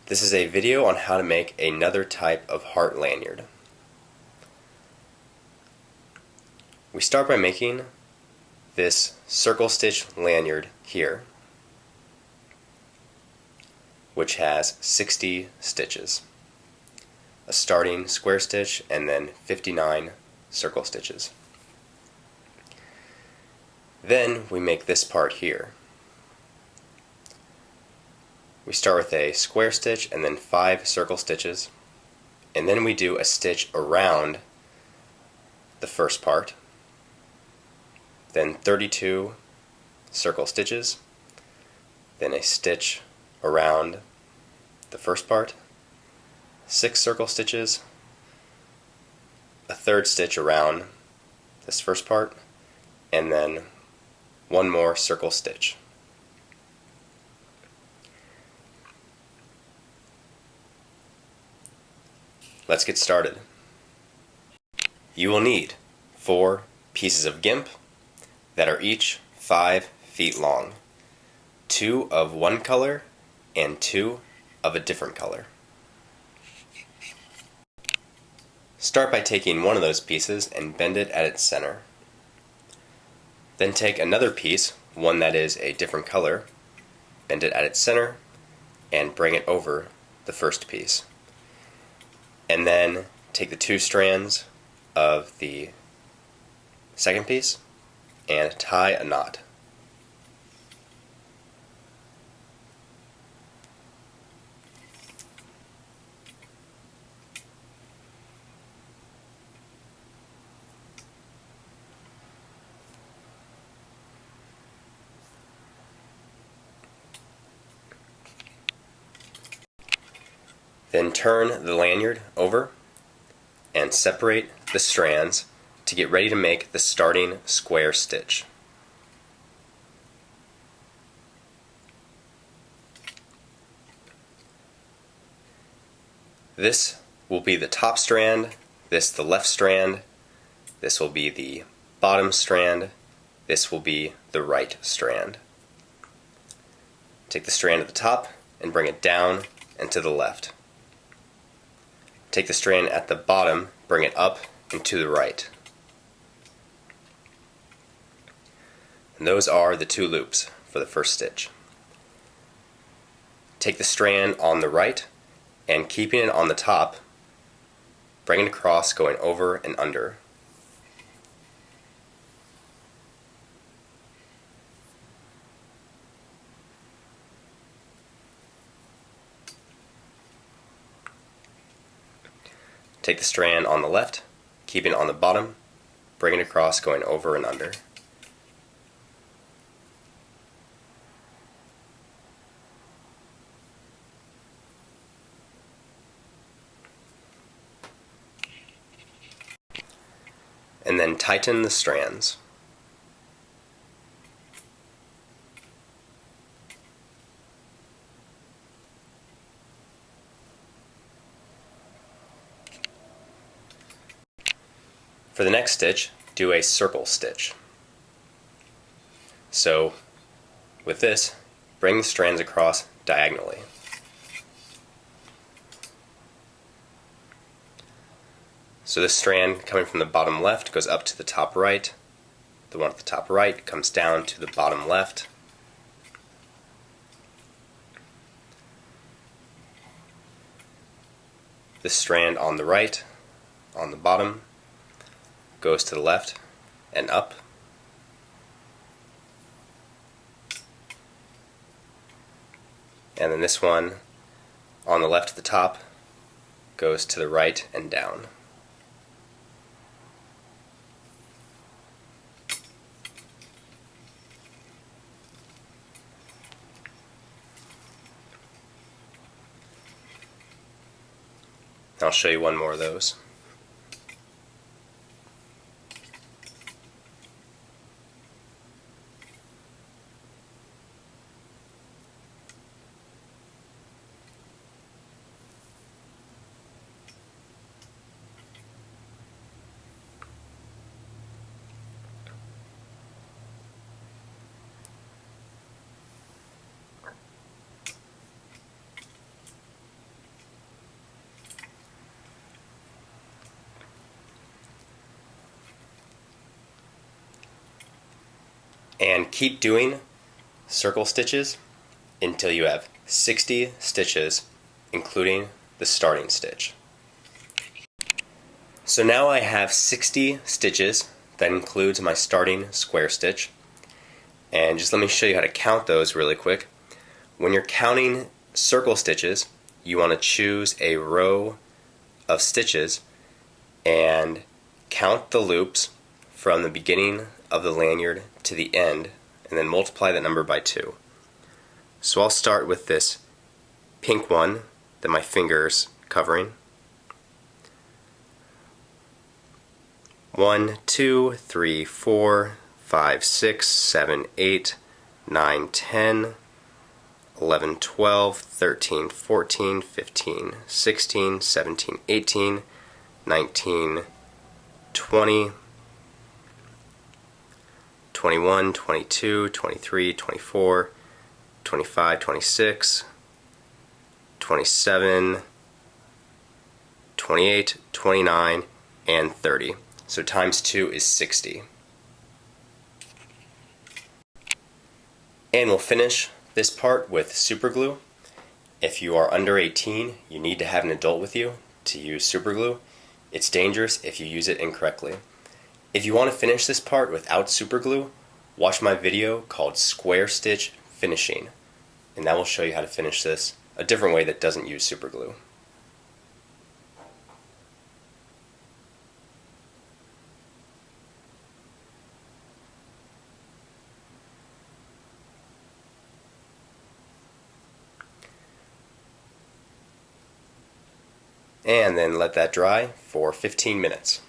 This is a video on how to make another type of heart lanyard. We start by making this circle stitch lanyard here, which has 60 stitches. A starting square stitch and then 59 circle stitches. Then we make this part here. We start with a square stitch and then 5 circle stitches, and then we do a stitch around the first part, then 32 circle stitches, then a stitch around the first part, 6 circle stitches, a third stitch around this first part, and then one more circle stitch. Let's get started. You will need 4 pieces of GIMP that are each 5 feet long, 2 of one color and 2 of a different color. Start by taking one of those pieces and bend it at its center. Then take another piece, one that is a different color, bend it at its center, and bring it over the first piece. And then take the 2 strands of the second piece and tie a knot. Then turn the lanyard over and separate the strands to get ready to make the starting square stitch. This will be the top strand, this the left strand, this will be the bottom strand, this will be the right strand. Take the strand at the top and bring it down and to the left. Take the strand at the bottom, bring it up and to the right. And those are the 2 loops for the first stitch. Take the strand on the right and keeping it on the top, bring it across going over and under. Take the strand on the left, keeping it on the bottom, bring it across going over and under. And then tighten the strands. For the next stitch, do a circle stitch. So with this, bring the strands across diagonally. So this strand coming from the bottom left goes up to the top right. The one at the top right comes down to the bottom left. This strand on the right, on the bottom, goes to the left and up. And then this one on the left at the top goes to the right and down. I'll show you one more of those. And keep doing circle stitches until you have 60 stitches, including the starting stitch. So now I have 60 stitches. That includes my starting square stitch. And just let me show you how to count those really quick. When you're counting circle stitches, you want to choose a row of stitches and count the loops from the beginning of the lanyard to the end, and then multiply that number by 2. So I'll start with this pink one that my finger's covering. 1, 2, 3, 4, 5, 6, 7, 8, 9, 10, 11, 12, 13, 14, 15, 16, 17, 18, 19, 20, 21, 22, 23, 24, 25, 26, 27, 28, 29, and 30. So times 2 is 60. And we'll finish this part with super glue. If you are under 18, you need to have an adult with you to use super glue. It's dangerous if you use it incorrectly. If you want to finish this part without super glue, watch my video called Square Stitch Finishing, and that will show you how to finish this a different way that doesn't use super glue. And then let that dry for 15 minutes.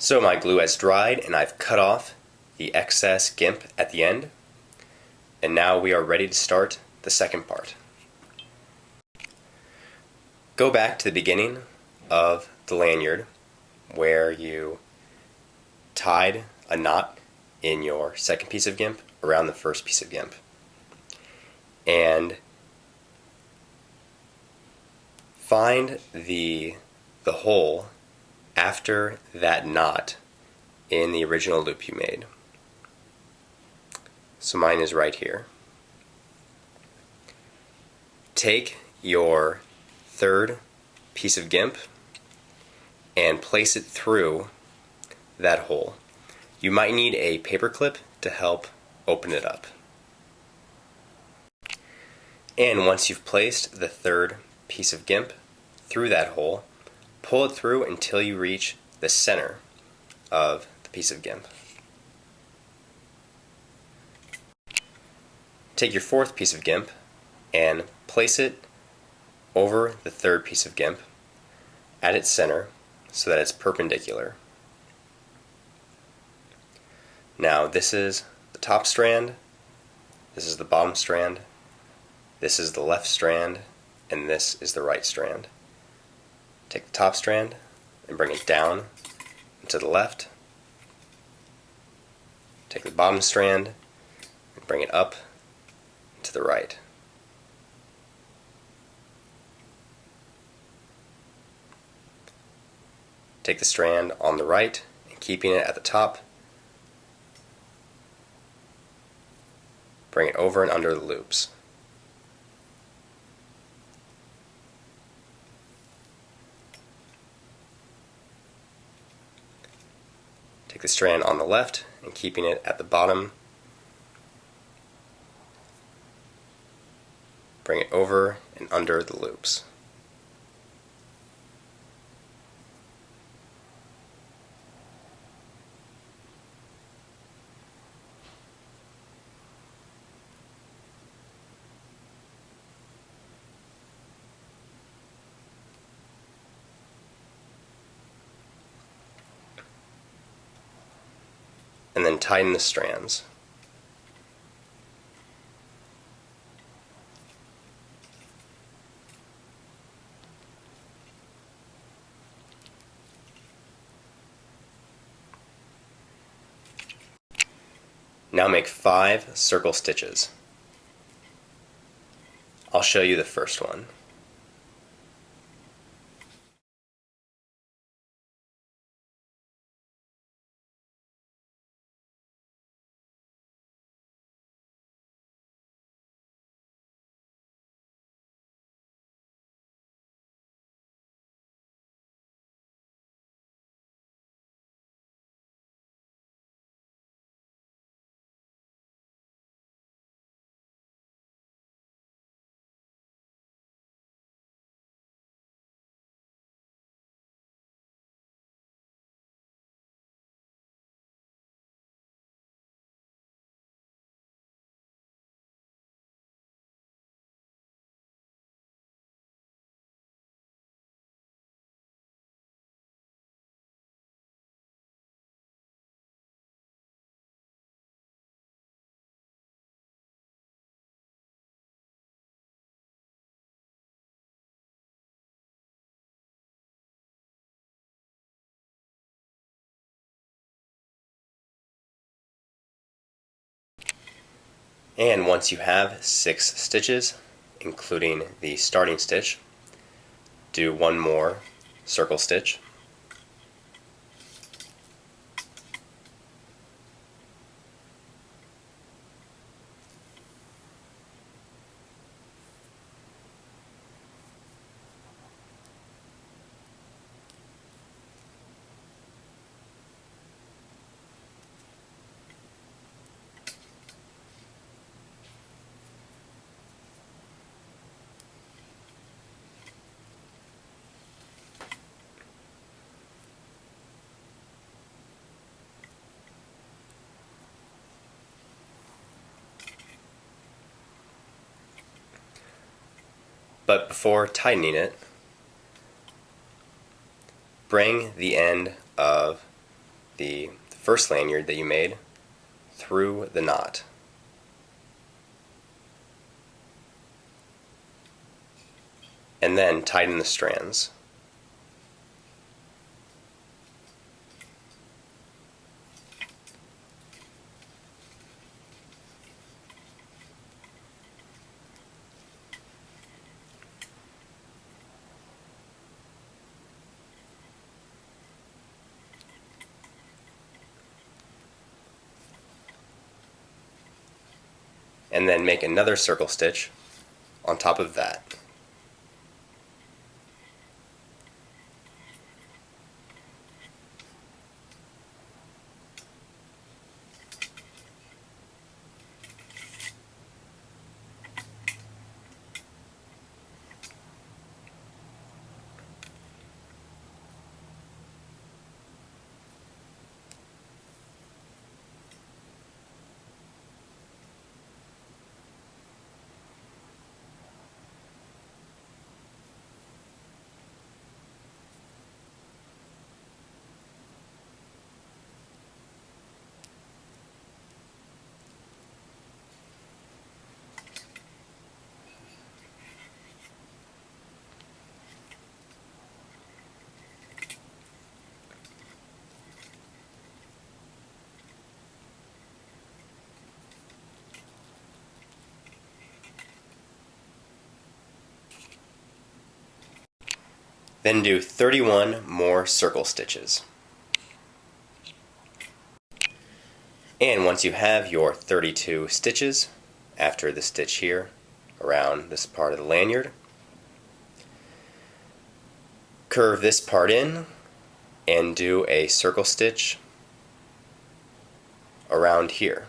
So my glue has dried and I've cut off the excess gimp at the end, and now we are ready to start the second part. Go back to the beginning of the lanyard where you tied a knot in your second piece of gimp around the first piece of gimp, and find the hole after that knot in the original loop you made. So mine is right here. Take your third piece of gimp and place it through that hole. You might need a paper clip to help open it up. And once you've placed the third piece of gimp through that hole, pull it through until you reach the center of the piece of gimp. Take your fourth piece of gimp and place it over the third piece of gimp at its center so that it's perpendicular. Now this is the top strand, this is the bottom strand, this is the left strand, and this is the right strand. Take the top strand and bring it down to the left. Take the bottom strand and bring it up to the right. Take the strand on the right and keeping it at the top, bring it over and under the loops. Take the strand on the left and keeping it at the bottom, bring it over and under the loops. And then tighten the strands. Now make 5 circle stitches. I'll show you the first one. And once you have 6 stitches, including the starting stitch, do one more circle stitch. But before tightening it, bring the end of the first lanyard that you made through the knot. And then tighten the strands. And then make another circle stitch on top of that. Then do 31 more circle stitches. And once you have your 32 stitches, after the stitch here around this part of the lanyard, curve this part in and do a circle stitch around here.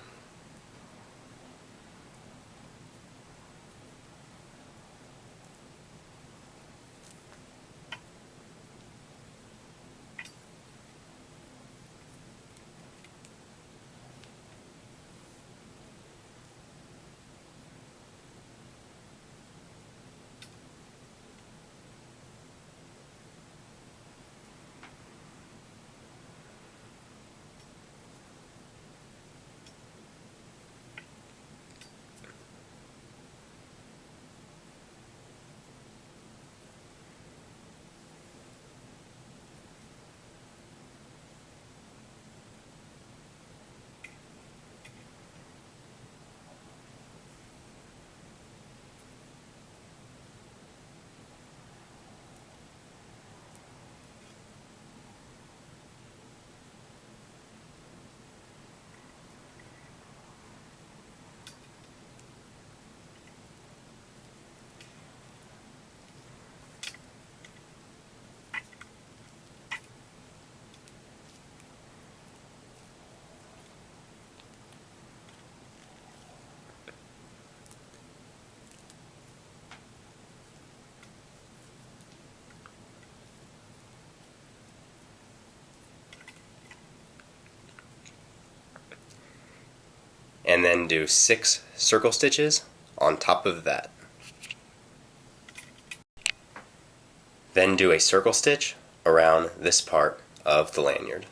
And then do 6 circle stitches on top of that. Then do a circle stitch around this part of the lanyard.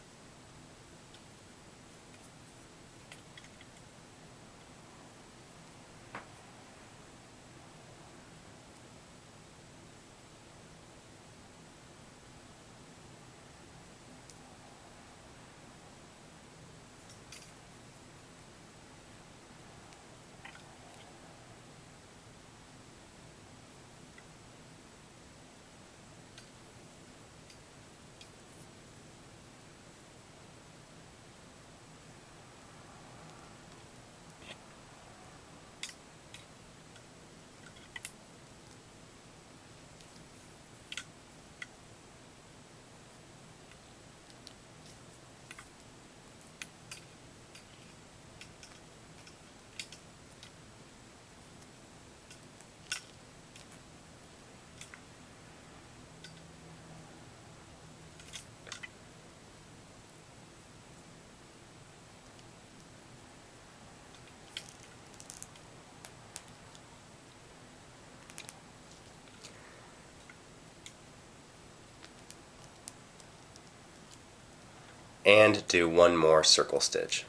and do one more circle stitch.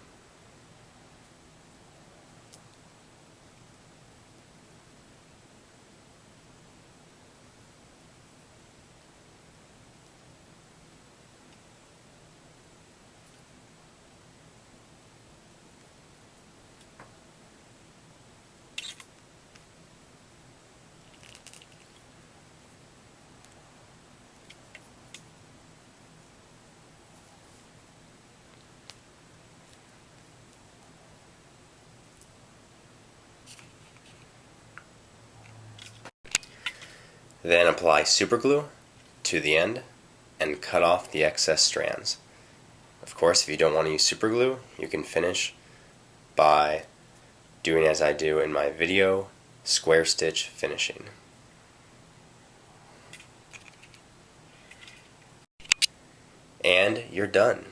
Then apply superglue to the end and cut off the excess strands. Of course, if you don't want to use superglue, you can finish by doing as I do in my video, square stitch finishing. And you're done.